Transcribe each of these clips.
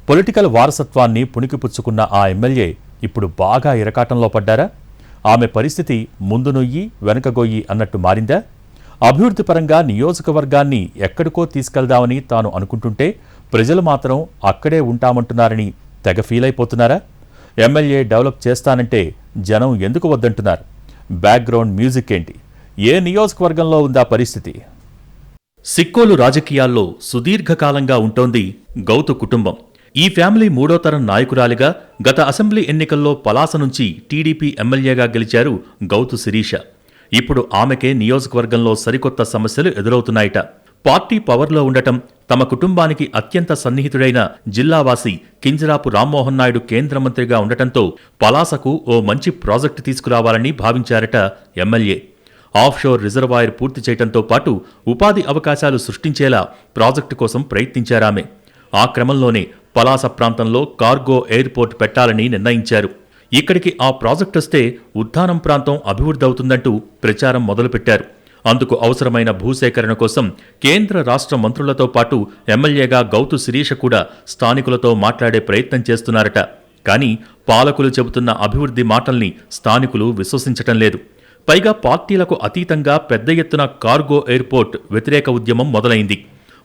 Political వారసత్వాన్ని పుణికిపుచ్చుకున్న ఆ MLA ఇప్పుడు బాగా ఇరకాటంలో పడ్డారా? ఆమె పరిస్థితి ముందు నొయ్యి వెనకగొయ్యి అన్నట్టు మారిందా? అభివృద్ధి పరంగా నియోజకవర్గాన్ని ఎక్కడికో తీసుకెళ్దామని తాను అనుకుంటుంటే ప్రజలు మాత్రం అక్కడే ఉంటామంటున్నారని తెగ ఫీల్ అయిపోతున్నారా? ఎమ్మెల్యే డెవలప్ చేస్తానంటే జనం ఎందుకు వద్దంటున్నారు? బ్యాక్గ్రౌండ్ మ్యూజిక్ ఏంటి? ఏ నియోజకవర్గంలో ఉందా పరిస్థితి? సిక్కోలు రాజకీయాల్లో సుదీర్ఘకాలంగా ఉంటోంది గౌతు కుటుంబం. ఈ ఫ్యామిలీ మూడో తరం నాయకురాలిగా గత అసెంబ్లీ ఎన్నికల్లో పలాస నుంచి టీడీపీ ఎమ్మెల్యేగా గెలిచారు గౌతు శిరీష. ఇప్పుడు ఆమెకే నియోజకవర్గంలో సరికొత్త సమస్యలు ఎదురవుతున్నాయట. పార్టీ పవర్లో ఉండటం, తమ కుటుంబానికి అత్యంత సన్నిహితుడైన జిల్లావాసి కింజరాపు రామ్మోహన్ నాయుడు కేంద్ర మంత్రిగా ఉండటంతో పలాసకు ఓ మంచి ప్రాజెక్టు తీసుకురావాలని భావించారట ఎమ్మెల్యే. ఆఫ్షోర్ రిజర్వాయర్ పూర్తి చేయడంతో పాటు ఉపాధి అవకాశాలు సృష్టించేలా ప్రాజెక్టు కోసం ప్రయత్నించారామె. ఆ క్రమంలోనే పలాస ప్రాంతంలో కార్గో ఎయిర్పోర్ట్ పెట్టాలని నిర్ణయించారు. ఇక్కడికి ఆ ప్రాజెక్టు వస్తే ఉద్దానం ప్రాంతం అభివృద్ధి అవుతుందంటూ ప్రచారం మొదలుపెట్టారు. అందుకు అవసరమైన భూసేకరణ కోసం కేంద్ర రాష్ట్ర మంత్రులతో పాటు ఎమ్మెల్యేగా గౌతు శిరీష కూడా స్థానికులతో మాట్లాడే ప్రయత్నం చేస్తున్నారట. కానీ పాలకులు చెబుతున్న అభివృద్ధి మాటల్ని స్థానికులు విశ్వసించటం లేదు. పైగా పార్టీలకు అతీతంగా పెద్ద ఎత్తున కార్గో ఎయిర్పోర్ట్ వ్యతిరేక ఉద్యమం మొదలైంది.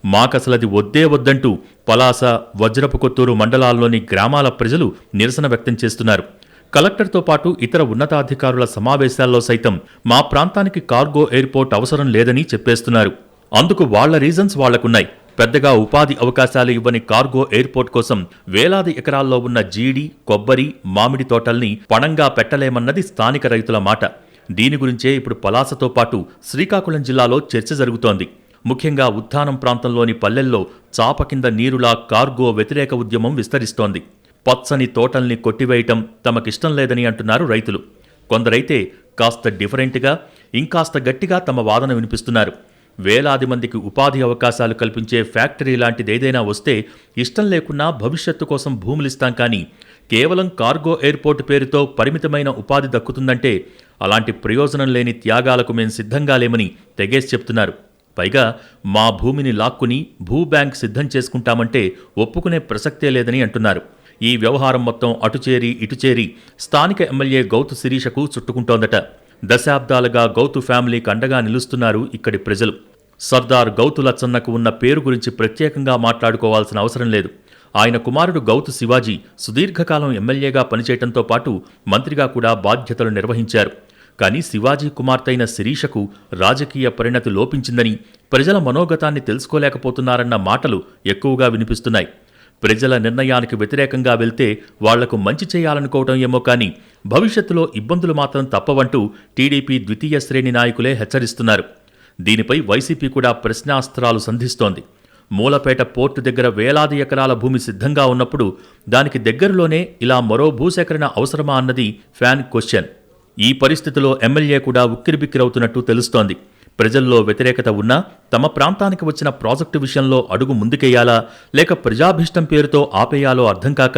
మాకసలది వద్దే వద్దంటూ పలాస, వజ్రపు కొత్తూరు మండలాల్లోని గ్రామాల ప్రజలు నిరసన వ్యక్తం చేస్తున్నారు. కలెక్టర్తో పాటు ఇతర ఉన్నతాధికారుల సమావేశాల్లో సైతం మా ప్రాంతానికి కార్గో ఎయిర్పోర్ట్ అవసరం లేదని చెప్పేస్తున్నారు. అందుకు వాళ్ల రీజన్స్ వాళ్లకున్నాయి. పెద్దగా ఉపాధి అవకాశాలు ఇవ్వని కార్గో ఎయిర్పోర్ట్ కోసం వేలాది ఎకరాల్లో ఉన్న జీడి, కొబ్బరి, మామిడి తోటల్ని పణంగా పెట్టలేమన్నది స్థానిక రైతుల మాట. దీని గురించే ఇప్పుడు పలాసతో పాటు శ్రీకాకుళం జిల్లాలో చర్చ జరుగుతోంది. ముఖ్యంగా ఉద్దానం ప్రాంతంలోని పల్లెల్లో చాప కింద నీరులా కార్గో వ్యతిరేక ఉద్యమం విస్తరిస్తోంది. పచ్చని తోటల్ని కొట్టివేయటం తమకిష్టం లేదని అంటున్నారు రైతులు. కొందరైతే కాస్త డిఫరెంట్గా, ఇంకాస్త గట్టిగా తమ వాదన వినిపిస్తున్నారు. వేలాది మందికి ఉపాధి అవకాశాలు కల్పించే ఫ్యాక్టరీ లాంటిదేదైనా వస్తే ఇష్టం లేకున్నా భవిష్యత్తు కోసం భూములిస్తాం, కానీ కేవలం కార్గో ఎయిర్పోర్ట్ పేరుతో పరిమితమైన ఉపాధి దక్కుతుందంటే అలాంటి ప్రయోజనం లేని త్యాగాలకు మేం సిద్ధంగా లేమని తెగేసి చెప్తున్నారు. పైగా మా భూమిని లాక్కుని భూ బ్యాంక్ సిద్ధం చేసుకుంటామంటే ఒప్పుకునే ప్రసక్తే లేదని అంటున్నారు. ఈ వ్యవహారం మొత్తం అటుచేరి ఇటుచేరి స్థానిక ఎమ్మెల్యే గౌతు శిరీషకు చుట్టుకుంటోందట. దశాబ్దాలుగా గౌతు ఫ్యామిలీకి అండగా నిలుస్తున్నారు ఇక్కడి ప్రజలు. సర్దార్ గౌతు లచ్చన్నకు ఉన్న పేరు గురించి ప్రత్యేకంగా మాట్లాడుకోవాల్సిన అవసరం లేదు. ఆయన కుమారుడు గౌతు శివాజీ సుదీర్ఘకాలం ఎమ్మెల్యేగా పనిచేయడంతో పాటు మంత్రిగా కూడా బాధ్యతలు నిర్వహించారు. కానీ శివాజీ కుమార్తెైన శిరీషకు రాజకీయ పరిణతి లోపించిందని, ప్రజల మనోగతాన్ని తెలుసుకోలేకపోతున్నారన్న మాటలు ఎక్కువగా వినిపిస్తున్నాయి. ప్రజల నిర్ణయానికి వ్యతిరేకంగా వెళ్తే వాళ్లకు మంచి చేయాలనుకోవటం ఏమో కానీ భవిష్యత్తులో ఇబ్బందులు మాత్రం తప్పవంటూ టీడీపీ ద్వితీయ శ్రేణి నాయకులే హెచ్చరిస్తున్నారు. దీనిపై వైసీపీ కూడా ప్రశ్నాస్త్రాలు సంధిస్తోంది. మూలపేట పోర్టు దగ్గర వేలాది ఎకరాల భూమి సిద్ధంగా ఉన్నప్పుడు దానికి దగ్గరలోనే ఇలా మరో భూసేకరణ అవసరమా అన్నది ఫ్యాన్ క్వశ్చన్. ఈ పరిస్థితిలో ఎమ్మెల్యే కూడా ఉక్కిరిబిక్కిరవుతున్నట్టు తెలుస్తోంది. ప్రజల్లో వ్యతిరేకత ఉన్నా తమ ప్రాంతానికి వచ్చిన ప్రాజెక్టు విషయంలో అడుగు ముందుకేయాలా లేక ప్రజాభీష్టం పేరుతో ఆపేయాలో అర్థం కాక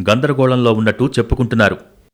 గందరగోళంలో ఉన్నట్టు చెప్పుకుంటున్నారు.